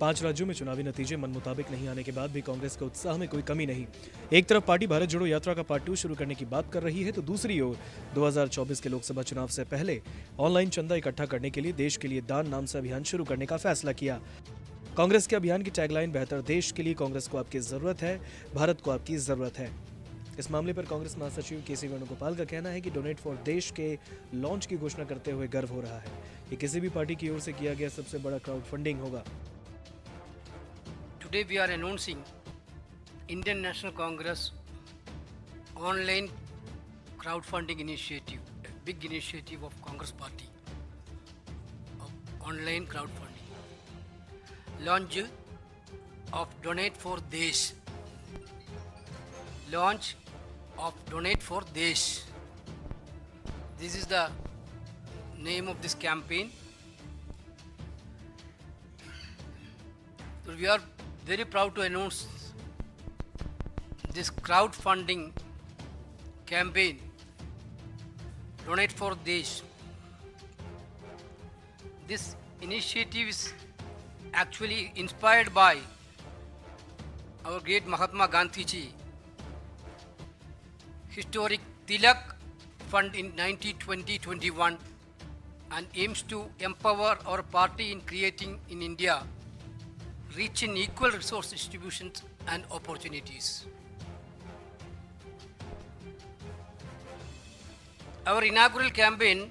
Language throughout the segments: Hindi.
5 राज्यों में चुनावी नतीजे मन मुताबिक नहीं आने के बाद भी कांग्रेस के उत्साह में कोई कमी नहीं। एक तरफ पार्टी भारत जोड़ो यात्रा का पार्ट 2 शुरू करने की बात कर रही है, तो दूसरी ओर 2024 के लोकसभा चुनाव से पहले ऑनलाइन चंदा इकट्ठा करने के लिए देश के लिए दान नाम से अभियान शुरू करने का फैसला किया। कांग्रेस के अभियान की टैगलाइन बेहतर देश के लिए कांग्रेस को आपकी जरूरत है, भारत को आपकी जरूरत है। इस मामले पर कांग्रेस महासचिव के सी वेणुगोपाल का कहना है कि डोनेट फॉर देश के लॉन्च की घोषणा करते हुए गर्व हो रहा है। ये किसी भी पार्टी की ओर से किया गया सबसे बड़ा क्राउड फंडिंग होगा। Today we are announcing Indian National Congress online crowdfunding initiative, a big initiative of Congress Party of online crowdfunding. Launch of Donate for Desh. Launch of Donate for Desh. This is the name of this campaign. So we are very proud to announce this crowdfunding campaign, Donate for Desh. This initiative is actually inspired by our great Mahatma Gandhi ji, historic Tilak Fund in 1920-21, and aims to empower our party in creating in India rich in equal resource distributions and opportunities. Our inaugural campaign,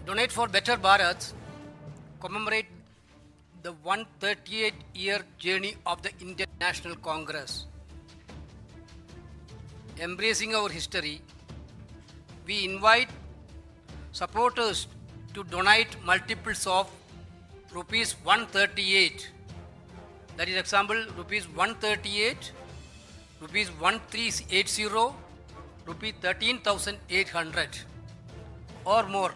Donate for Better Bharat, commemorate the 138-year journey of the Indian National Congress. Embracing our history, we invite supporters to donate multiples of rupees 138. That is example, rupees 138, rupees 1380, rupees 13,800 or more,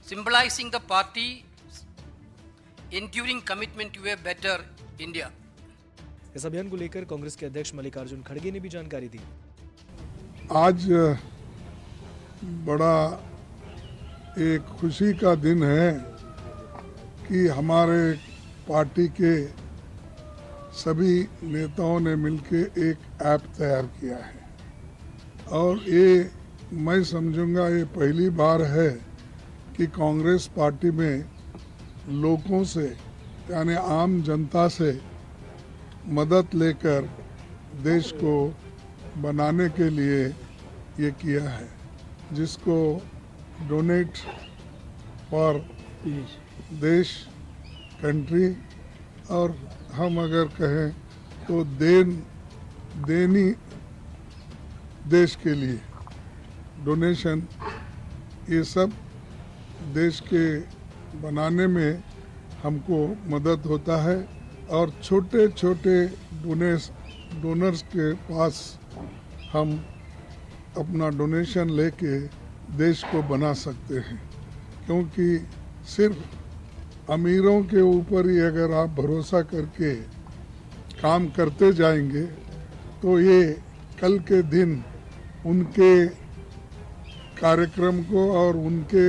symbolizing the party's enduring commitment to a better India. इस अभियान को लेकर कांग्रेस के अध्यक्ष मल्लिकार्जुन खड़गे ने भी जानकारी दी। आज बड़ा एक खुशी का दिन है कि हमारे पार्टी के सभी नेताओं ने मिलकर एक ऐप तैयार किया है और ये मैं समझूंगा ये पहली बार है कि कांग्रेस पार्टी में लोगों से यानी आम जनता से मदद लेकर देश को बनाने के लिए ये किया है, जिसको डोनेट फॉर देश कंट्री, और हम अगर कहें तो देनी देश के लिए डोनेशन, ये सब देश के बनाने में हमको मदद होता है और छोटे छोटे डोनर्स के पास हम अपना डोनेशन लेके देश को बना सकते हैं, क्योंकि सिर्फ अमीरों के ऊपर ही अगर आप भरोसा करके काम करते जाएंगे तो ये कल के दिन उनके कार्यक्रम को और उनके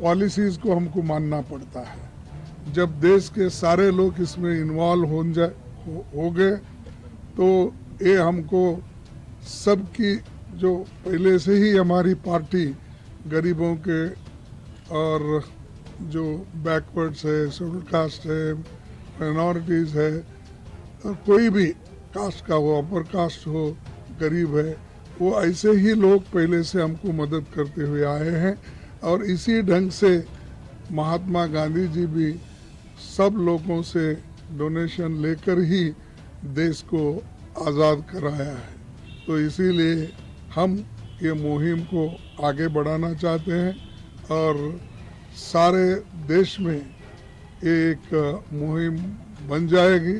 पॉलिसीज को हमको मानना पड़ता है। जब देश के सारे लोग इसमें इन्वॉल्व हो गए तो ये हमको सबकी, जो पहले से ही हमारी पार्टी गरीबों के और जो बैकवर्ड्स है, शेड्यूल कास्ट है, माइनॉरिटीज़ है, और कोई भी कास्ट का हो, अपर कास्ट हो, गरीब है, वो ऐसे ही लोग पहले से हमको मदद करते हुए आए हैं और इसी ढंग से महात्मा गांधी जी भी सब लोगों से डोनेशन लेकर ही देश को आज़ाद कराया है। तो इसीलिए हम ये मुहिम को आगे बढ़ाना चाहते हैं और सारे देश में एक मुहिम बन जाएगी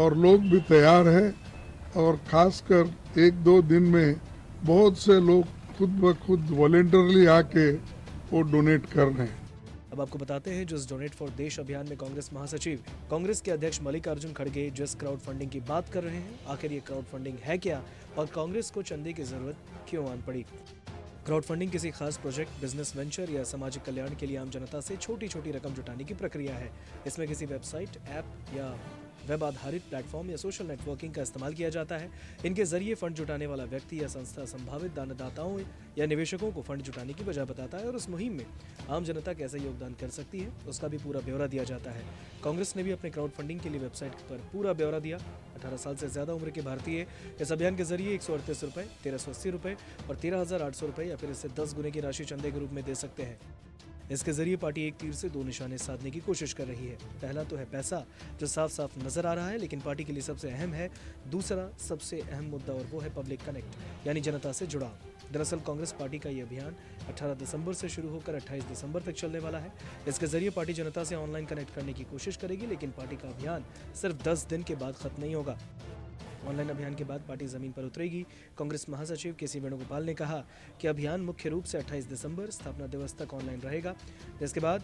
और लोग भी तैयार हैं और खासकर एक दो दिन में बहुत से लोग खुद ब खुद वॉलेंटरली आके वो डोनेट कर रहे हैं। अब आपको बताते हैं जो इस डोनेट फॉर देश अभियान में कांग्रेस महासचिव, कांग्रेस के अध्यक्ष मल्लिकार्जुन खड़गे जो इस क्राउड फंडिंग की बात कर रहे हैं, आखिर ये क्राउड फंडिंग है क्या और कांग्रेस को चंदे की जरूरत क्यों आन पड़ी। क्राउड फंडिंग किसी खास प्रोजेक्ट, बिजनेस वेंचर या सामाजिक कल्याण के लिए आम जनता से छोटी छोटी रकम जुटाने की प्रक्रिया है। इसमें किसी वेबसाइट, ऐप या वेब आधारित प्लेटफॉर्म या सोशल नेटवर्किंग का इस्तेमाल किया जाता है। इनके जरिए फंड जुटाने वाला व्यक्ति या संस्था संभावित दानदाताओं या निवेशकों को फंड जुटाने की वजह बताता है और उस मुहिम में आम जनता कैसे योगदान कर सकती है उसका भी पूरा ब्यौरा दिया जाता है। कांग्रेस ने भी अपने क्राउड फंडिंग के लिए वेबसाइट पर पूरा ब्यौरा दिया। 18 साल से ज्यादा उम्र के भारतीय इस अभियान के जरिए 138 रुपए, 1380 रुपए और 13,800 रुपए या फिर इससे 10 गुने की राशि चंदे के रूप में दे सकते हैं। इसके जरिए पार्टी एक तीर से 2 निशाने साधने की कोशिश कर रही है। पहला तो है पैसा, जो साफ साफ नजर आ रहा है, लेकिन पार्टी के लिए सबसे अहम है दूसरा सबसे अहम मुद्दा, और वो है पब्लिक कनेक्ट, यानी जनता से जुड़ाव। दरअसल कांग्रेस पार्टी का ये अभियान 18 दिसंबर से शुरू होकर 28 दिसंबर तक चलने वाला है। इसके जरिए पार्टी जनता से ऑनलाइन कनेक्ट करने की कोशिश करेगी, लेकिन पार्टी का अभियान सिर्फ 10 दिन के बाद खत्म नहीं होगा। ऑनलाइन अभियान के बाद पार्टी जमीन पर उतरेगी। कांग्रेस महासचिव के.सी. वेणुगोपाल ने कहा कि अभियान मुख्य रूप से 28 दिसंबर स्थापना दिवस तक ऑनलाइन रहेगा। इसके बाद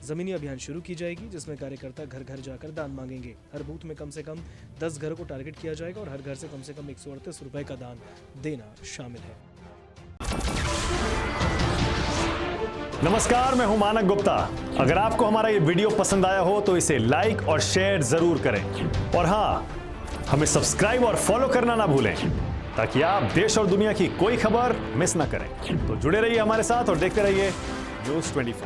जमीनी अभियान शुरू की जाएगी, जिसमें कार्यकर्ता घर घर जाकर दान मांगेंगे। हर बूथ में कम से कम 10 घरों को टारगेट किया जाएगा और हर घर से कम 138 रुपए का दान देना शामिल है। नमस्कार, मैं हूं मानक गुप्ता। अगर आपको हमारा ये वीडियो पसंद आया हो तो इसे लाइक और शेयर जरूर करें, और हाँ, हमें सब्सक्राइब और फॉलो करना ना भूलें ताकि आप देश और दुनिया की कोई खबर मिस ना करें। तो जुड़े रहिए हमारे साथ और देखते रहिए न्यूज़ 24।